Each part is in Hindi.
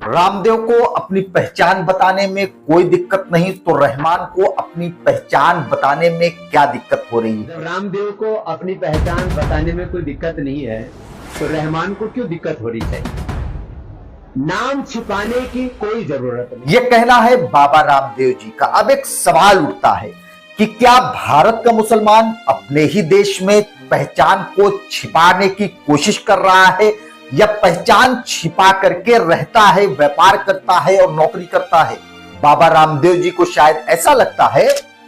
रामदेव को अपनी पहचान बताने में कोई दिक्कत नहीं, तो रहमान को अपनी पहचान बताने में क्या दिक्कत हो रही है? जब रामदेव को अपनी पहचान बताने में कोई दिक्कत नहीं है तो रहमान को क्यों दिक्कत हो रही है? नाम छिपाने की कोई जरूरत नहीं। यह कहना है बाबा रामदेव जी का। अब एक सवाल उठता है कि क्या भारत का मुसलमान अपने ही देश में पहचान को छिपाने की कोशिश कर रहा है, या पहचान छिपा करके रहता है, व्यापार करता है और नौकरी करता है? बाबा रामदेव जी को शायद ऐसा लगता है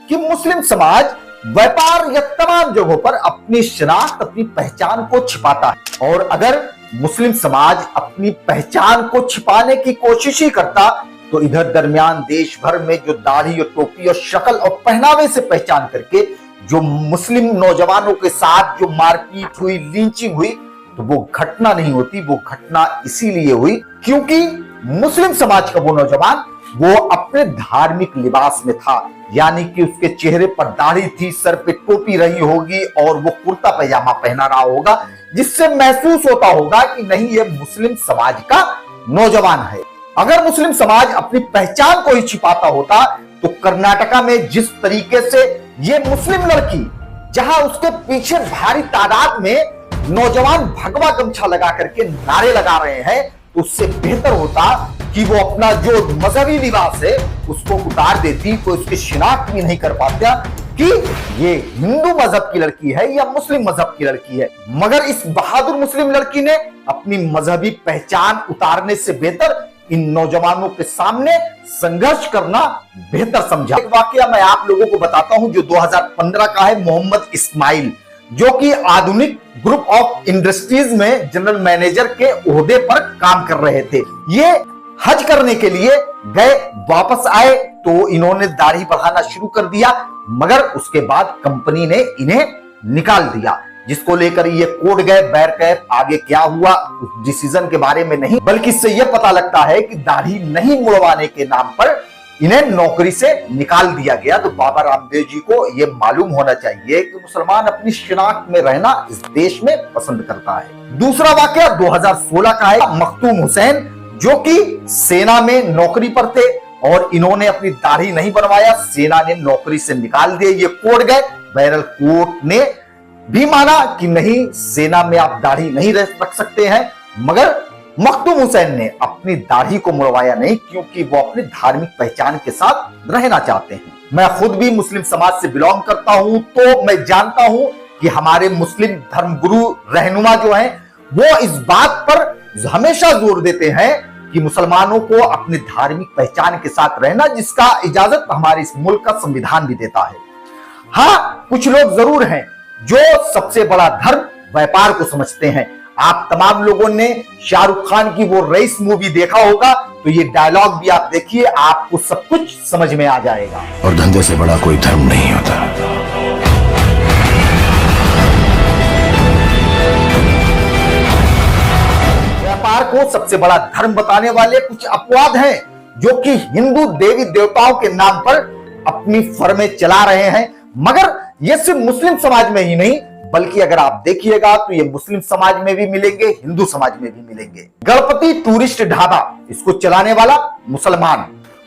कि मुस्लिम समाज व्यापार या तमाम जगहों पर अपनी शिनाख्त, अपनी पहचान को छिपाता है। और अगर मुस्लिम समाज अपनी पहचान को छिपाने की कोशिश ही करता तो इधर दरमियान देश भर में जो दाढ़ी और टोपी और शक्ल और पहनावे से पहचान करके जो मुस्लिम नौजवानों के साथ जो मारपीट हुई, लिंचिंग हुई, तो वो घटना नहीं होती। वो घटना इसीलिए हुई क्योंकि मुस्लिम समाज का वो नौजवान वो अपने धार्मिक लिबास में था, यानी कि उसके चेहरे पर दाढ़ी थी, सर पे टोपी रही होगी और वो कुर्ता पैजामा पहना रहा होगा, जिससे महसूस होता होगा कि नहीं, ये मुस्लिम समाज का नौजवान है। अगर मुस्लिम समाज अपनी पहचान को ही छिपाता होता तो कर्नाटका में जिस तरीके से ये मुस्लिम लड़की, जहां उसके पीछे भारी तादाद में नौजवान भगवा गमछा लगा करके नारे लगा रहे हैं, तो उससे बेहतर होता कि वो अपना जो मजहबी लिबास है उसको उतार देती, कोई उसकी शिनाख्त भी नहीं कर पाता कि ये हिंदू मजहब की लड़की है या मुस्लिम मजहब की लड़की है। मगर इस बहादुर मुस्लिम लड़की ने अपनी मजहबी पहचान उतारने से बेहतर इन नौजवानों के सामने संघर्ष करना बेहतर समझा। एक वाकया मैं आप लोगों को बताता हूं जो 2015 का है। मोहम्मद इस्माइल, जो कि आधुनिक ग्रुप ऑफ इंडस्ट्रीज में जनरल मैनेजर के ओहदे पर काम कर रहे थे, ये हज करने के लिए गए, वापस आए तो इन्होंने दाढ़ी बढ़ाना शुरू कर दिया, मगर उसके बाद कंपनी ने इन्हें निकाल दिया, जिसको लेकर ये कोर्ट गए, बैर कैफ। आगे क्या हुआ उस डिसीजन के बारे में नहीं, बल्कि इससे यह पता लगता है कि दाढ़ी नहीं मुड़वाने के नाम पर इन्हें नौकरी से निकाल दिया गया। तो बाबा रामदेव जी को यह मालूम होना चाहिए कि मुसलमान अपनी शिनाख्त में रहना इस देश में पसंद करता है। दूसरा वाकया 2016 का है। मखदूम हुसैन, जो कि सेना में नौकरी पर थे और इन्होंने अपनी दाढ़ी नहीं बनवाया, सेना ने नौकरी से निकाल दिया। ये कोर्ट गए, बहरहाल कोर्ट ने भी माना कि नहीं, सेना में आप दाढ़ी नहीं रख सकते हैं, मगर मखदूम हुसैन ने अपनी दाढ़ी को मुड़वाया नहीं, क्योंकि वो अपनी धार्मिक पहचान के साथ रहना चाहते हैं। मैं खुद भी मुस्लिम समाज से बिलोंग करता हूं, तो मैं जानता हूं कि हमारे मुस्लिम धर्मगुरु रहनुमा जो हैं वो इस बात पर हमेशा जोर देते हैं कि मुसलमानों को अपनी धार्मिक पहचान के साथ रहना, जिसका इजाजत हमारे इस मुल्क का संविधान भी देता है। हाँ, कुछ लोग जरूर हैं जो सबसे बड़ा धर्म व्यापार को समझते हैं। आप तमाम लोगों ने शाहरुख खान की वो रईस मूवी देखा होगा, तो ये डायलॉग भी आप देखिए, आपको सब कुछ समझ में आ जाएगा। और धंधे से बड़ा कोई धर्म नहीं होता। व्यापार को सबसे बड़ा धर्म बताने वाले कुछ अपवाद हैं, जो कि हिंदू देवी देवताओं के नाम पर अपनी फर्में चला रहे हैं। मगर ये सिर्फ मुस्लिम समाज में ही नहीं, बल्कि अगर आप देखिएगा तो ये मुस्लिम समाज में भी मिलेंगे, हिंदू समाज में भी मिलेंगे। गणपति टूरिस्ट ढाबा, इसको चलाने वाला मुसलमान।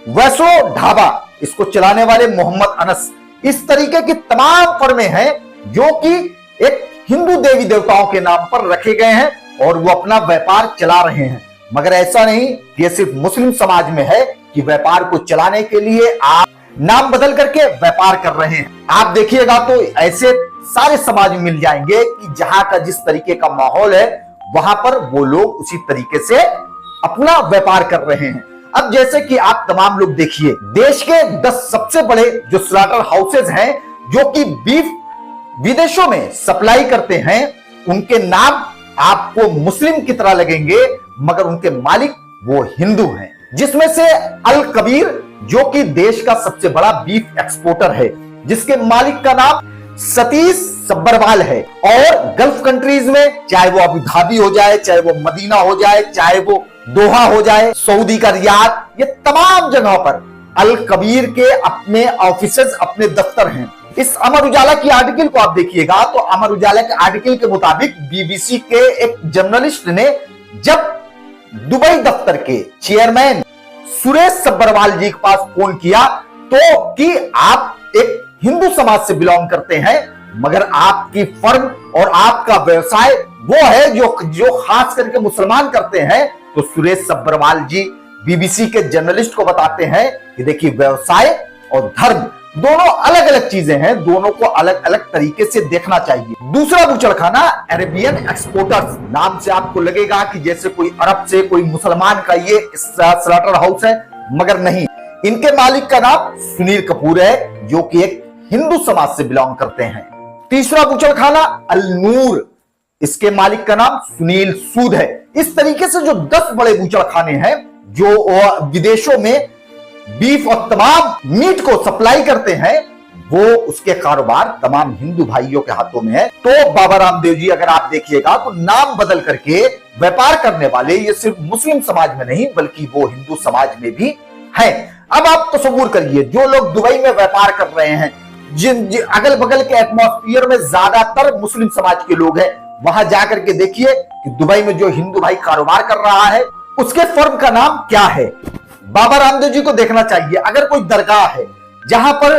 वैष्णो ढाबा, इसको चलाने वाले मोहम्मद अनस। इस तरीके की तमाम फर्में हैं जो कि एक हिंदू देवी देवताओं के नाम पर रखे गए हैं और वो अपना व्यापार चला रहे हैं। मगर ऐसा नहीं कि ये सिर्फ मुस्लिम समाज में है कि व्यापार को चलाने के लिए आप नाम बदल करके व्यापार कर रहे हैं। आप देखिएगा तो ऐसे सारे समाज में मिल जाएंगे कि जहां का जिस तरीके का माहौल है वहां पर वो लोग उसी तरीके से अपना व्यापार कर रहे हैं। अब जैसे कि आप तमाम लोग देखिए, देश के 10 सबसे बड़े जो स्लॉटर हाउसेज हैं जो कि बीफ विदेशों में सप्लाई करते हैं, उनके नाम आपको मुस्लिम की तरह लगेंगे, मगर उनके मालिक वो हिंदू हैं। जिसमें से अल कबीर, जो कि देश का सबसे बड़ा बीफ एक्सपोर्टर है, जिसके मालिक का नाम सतीश सब्बरवाल है। और गल्फ कंट्रीज में, चाहे वो अबू धाबी हो जाए, चाहे वो मदीना हो जाए, चाहे वो दोहा हो जाए, सऊदी का रियाद, ये तमाम जगहों पर अल कबीर के अपने ऑफिसेज, अपने दफ्तर हैं। इस अमर उजाला की आर्टिकल को आप देखिएगा तो अमर उजाला के आर्टिकल के मुताबिक बीबीसी के एक जर्नलिस्ट ने जब दुबई दफ्तर के चेयरमैन सुरेश सब्बरवाल जी के पास फोन किया तो कि आप एक हिंदू समाज से बिलोंग करते हैं, मगर आपकी फर्म और आपका व्यवसाय वो है जो खास करके मुसलमान करते हैं। तो सुरेश सब्बरवाल जी बीबीसी के जर्नलिस्ट को बताते हैं कि देखिए, व्यवसाय और धर्म दोनों अलग अलग चीजें हैं, दोनों को अलग अलग तरीके से देखना चाहिए। दूसरा बूचड़खाना अरेबियन एक्सपोर्टर्स, नाम से आपको लगेगा कि जैसे कोई अरब से कोई मुसलमान का ये स्लॉटर हाउस है, मगर नहीं। इनके मालिक का नाम सुनील कपूर है, जो कि एक हिंदू समाज से बिलोंग करते हैं। तीसरा बूचड़खाना अल-नूर, इसके मालिक का नाम सुनील सूद है। इस तरीके से जो 10 बड़े बूचड़खाने हैं जो विदेशों में बीफ और तमाम मीट को सप्लाई करते हैं, वो उसके कारोबार तमाम हिंदू भाइयों के हाथों में है। तो बाबा रामदेव जी अगर आप देखिएगा तो नाम बदल करके व्यापार करने वाले ये सिर्फ मुस्लिम समाज में नहीं बल्कि वो हिंदू समाज में भी है। अब आप तसव्वुर करिए, जो लोग दुबई में व्यापार कर रहे हैं, जिन अगल बगल के एटमॉस्फेयर में ज्यादातर मुस्लिम समाज के लोग हैं, वहां जाकर के देखिए कि दुबई में जो हिंदू भाई कारोबार कर रहा है उसके फर्म का नाम क्या है। बाबा रामदेव जी को देखना चाहिए, अगर कोई दरगाह है जहां पर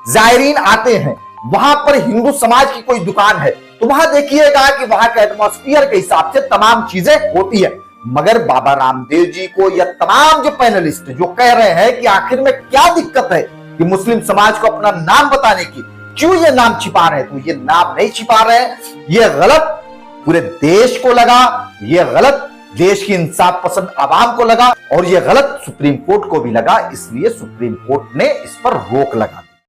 जायरीन आते हैं, वहां पर हिंदू समाज की कोई दुकान है, तो वहां देखिएगा कि वहां के एटमॉस्फेयर के हिसाब से तमाम चीजें होती है। मगर बाबा रामदेव जी को या तमाम जो पैनलिस्ट जो कह रहे हैं कि आखिर में क्या दिक्कत है कि मुस्लिम समाज को अपना नाम बताने की, क्यों ये नाम छिपा रहे हैं, तो ये नाम नहीं छिपा रहे हैं। ये गलत पूरे देश को लगा, ये गलत देश की इंसाफ पसंद आवाम को लगा और ये गलत सुप्रीम कोर्ट को भी लगा, इसलिए सुप्रीम कोर्ट ने इस पर रोक लगा दी।